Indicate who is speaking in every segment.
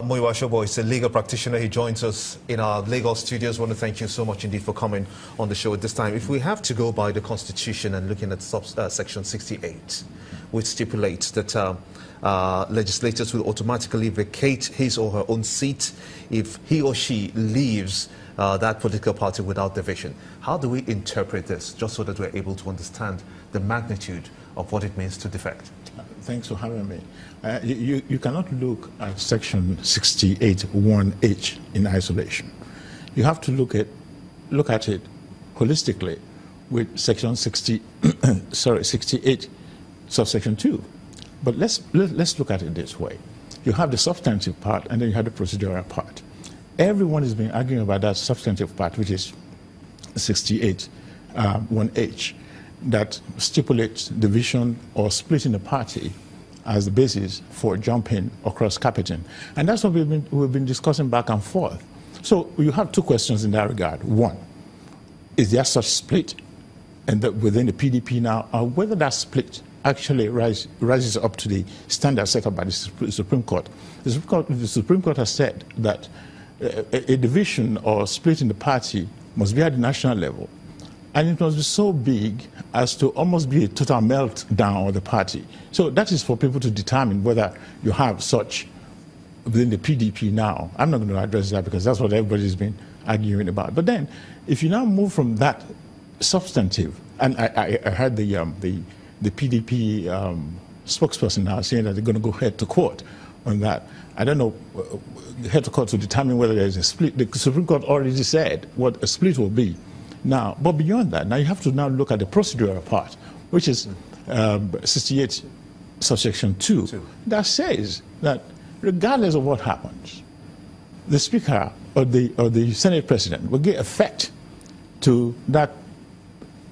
Speaker 1: Muyiwa Sobo is a legal practitioner. He joins us in our Lagos studios. I want to thank you so much indeed for coming on the show at this time. If we have to go by the Constitution and looking at Section 68, which stipulates that legislators will automatically vacate his or her own seat if he or she leaves that political party without division. How do we interpret this, just so that we're able to understand the magnitude of what it means to defect?
Speaker 2: Thanks for having me. You cannot look at Section 68(1)(h) in isolation. You have to look at it holistically with Section 68, subsection 2. But let's look at it this way. You have the substantive part, and then you have the procedural part. Everyone has been arguing about that substantive part, which is 68(1)(h), that stipulates division or splitting the party as the basis for jumping or cross-carpeting. And that's what we've been discussing back and forth. So you have two questions in that regard. One, is there such split within the PDP now, or whether that split actually rises up to the standard set up by the Supreme Court? The Supreme Court has said that a division or split in the party must be at the national level, and it must be so big as to almost be a total meltdown of the party. So that is for people to determine whether you have such within the PDP now. I'm not going to address that because that's what everybody's been arguing about. But then, if you now move from that substantive, and I heard the PDP spokesperson now saying that they're going to go head to court on that. I don't know, head to court to determine whether there's a split. The Supreme Court already said what a split will be. Now, but beyond that, now you have to now look at the procedural part, which is 68 subsection 2, that says that regardless of what happens, the Speaker or the Senate President will give effect to that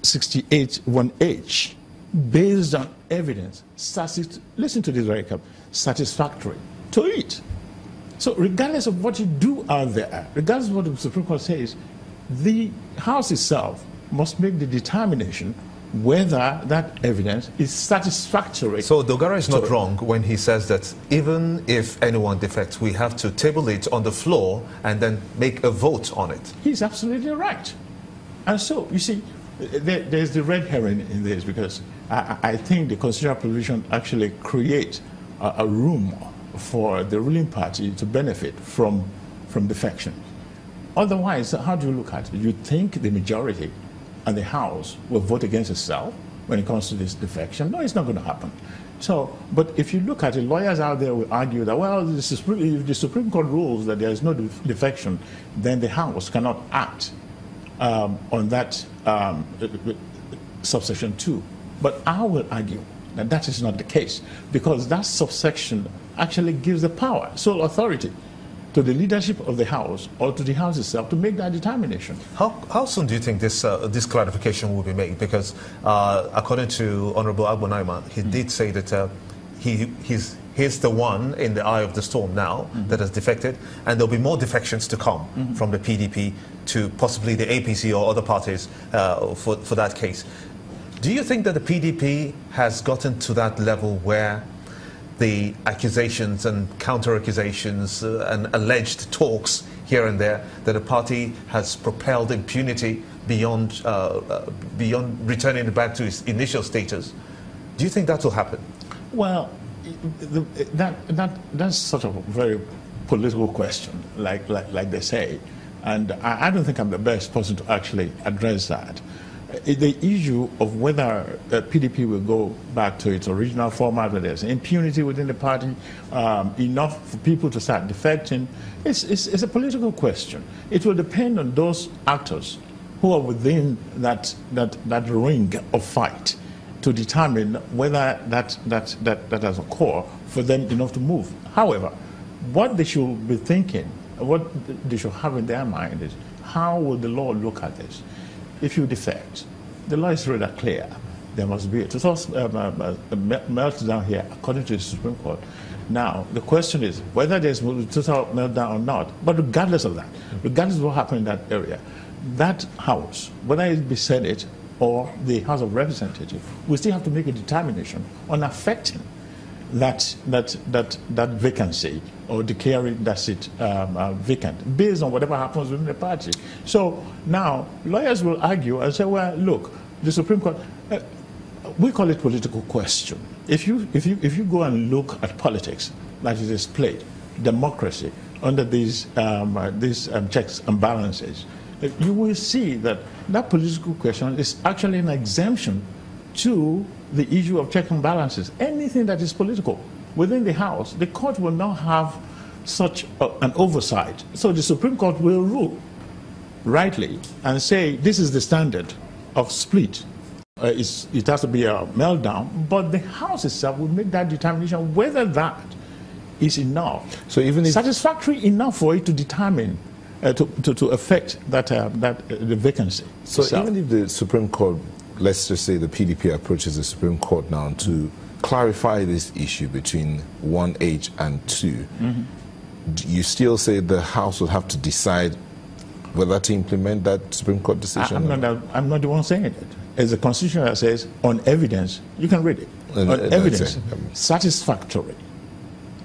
Speaker 2: 68(1)(h) based on evidence, listen to this very carefully, satisfactory to it. So regardless of what you do out there, regardless of what the Supreme Court says, the House itself must make the determination whether that evidence is satisfactory.
Speaker 1: So Dogara is not wrong when he says that even if anyone defects, we have to table it on the floor and then make a vote on it.
Speaker 2: He's absolutely right. And so, you see, there's the red herring in this, because I think the constitutional provision actually creates a room for the ruling party to benefit from defection. Otherwise, how do you look at it? You think the majority and the House will vote against itself when it comes to this defection? No, it's not going to happen. So, but if you look at it, lawyers out there will argue that, well, if the Supreme Court rules that there is no defection, then the House cannot act on that subsection 2. But I will argue that that is not the case, because that subsection actually gives the power, sole authority, to the leadership of the House or to the House itself to make that determination.
Speaker 1: How soon do you think this clarification will be made? Because according to Honorable Agbonaima, he did say that he's the one in the eye of the storm now that has defected, and there'll be more defections to come from the PDP to possibly the APC or other parties for that case. Do you think that the PDP has gotten to that level where the accusations and counter-accusations and alleged talks here and there, that the party has propelled impunity beyond returning it back to its initial status? Do you think that will happen?
Speaker 2: Well, that's sort of a very political question, like they say, and I don't think I'm the best person to actually address that. The issue of whether PDP will go back to its original format, whether there's impunity within the party, enough for people to start defecting, it's a political question. It will depend on those actors who are within that ring of fight to determine whether that has a core for them enough to move. However, what they should be thinking, what they should have in their mind is, how will the law look at this? If you defect, the law is rather clear. There must be a total meltdown here, according to the Supreme Court. Now, the question is whether there's a total meltdown or not. But regardless of that, regardless of what happened in that area, that House, whether it be Senate or the House of Representatives, we still have to make a determination on affecting that vacancy or declaring that seat vacant based on whatever happens within the party. So now lawyers will argue and say, well, look, the Supreme Court, we call it political question. If you go and look at politics that is displayed, democracy under these checks and balances, you will see that that political question is actually an exemption to the issue of checks and balances. Anything that is political within the House, the court will not have such an oversight. So the Supreme Court will rule rightly and say this is the standard of split. It has to be a meltdown, but the House itself will make that determination whether that is enough,
Speaker 3: so even if
Speaker 2: satisfactory enough for it to determine to affect that the vacancy.
Speaker 3: So
Speaker 2: itself.
Speaker 3: even if the Supreme Court, let's just say the PDP approaches the Supreme Court now to clarify this issue between 1H and 2, you still say the House will have to decide whether to implement that Supreme Court decision?
Speaker 2: I'm not the one saying it. It's a constitution that says on evidence, you can read it, on evidence, satisfactory.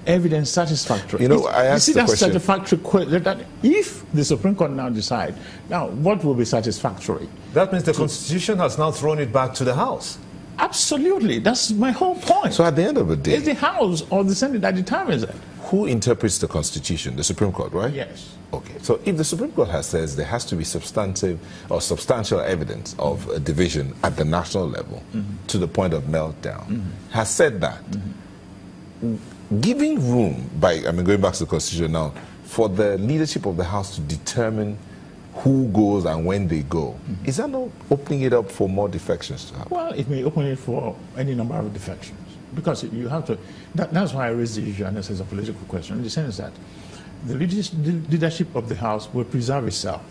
Speaker 2: Evidence satisfactory.
Speaker 3: You know, I asked
Speaker 2: you see
Speaker 3: the question.
Speaker 2: Satisfactory that if the Supreme Court now decide, now what will be satisfactory?
Speaker 1: That means the Constitution has now thrown it back to the House.
Speaker 2: Absolutely. That's my whole point.
Speaker 3: So at the end of the day,
Speaker 2: it's the House or the Senate that determines it.
Speaker 3: Who interprets the Constitution? The Supreme Court, right?
Speaker 2: Yes.
Speaker 3: Okay. So if the Supreme Court says there has to be substantive or substantial evidence of a division at the national level to the point of meltdown, has said that, giving room going back to the Constitution now, for the leadership of the House to determine who goes and when they go, is that not opening it up for more defections to happen?
Speaker 2: Well, it may open it for any number of defections. Because you have to, that's why I raised the issue, and this is a political question, in the sense that the leadership of the House will preserve itself,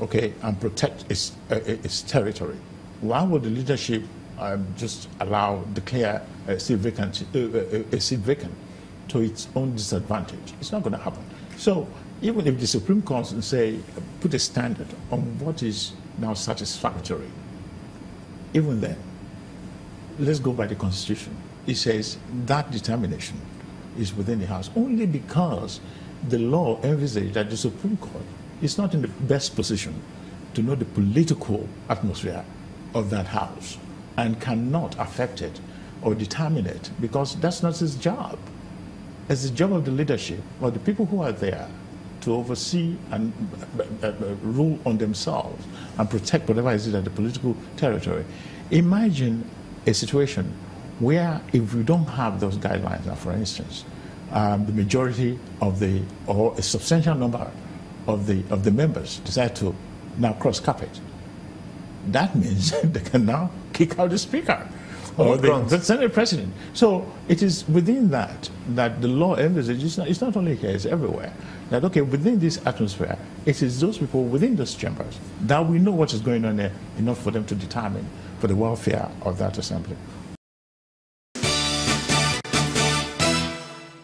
Speaker 2: okay, and protect its territory. Why would the leadership just declare a seat vacant to its own disadvantage? It's not going to happen. So even if the Supreme Court say put a standard on what is now satisfactory, even then, let's go by the Constitution. It says that determination is within the House only because the law envisages that the Supreme Court is not in the best position to know the political atmosphere of that House and cannot affect it or determine it, because that's not his job. It's the job of the leadership or the people who are there to oversee and rule on themselves and protect whatever is at the political territory. Imagine a situation where if we don't have those guidelines, now for instance, the majority of or a substantial number of the members decide to now cross carpet, that means they can now kick out the Speaker or the Senate President. So it is within that the law envisages, it's not only here, it's everywhere, that okay, within this atmosphere, it is those people within those chambers that we know what is going on there enough for them to determine for the welfare of that assembly.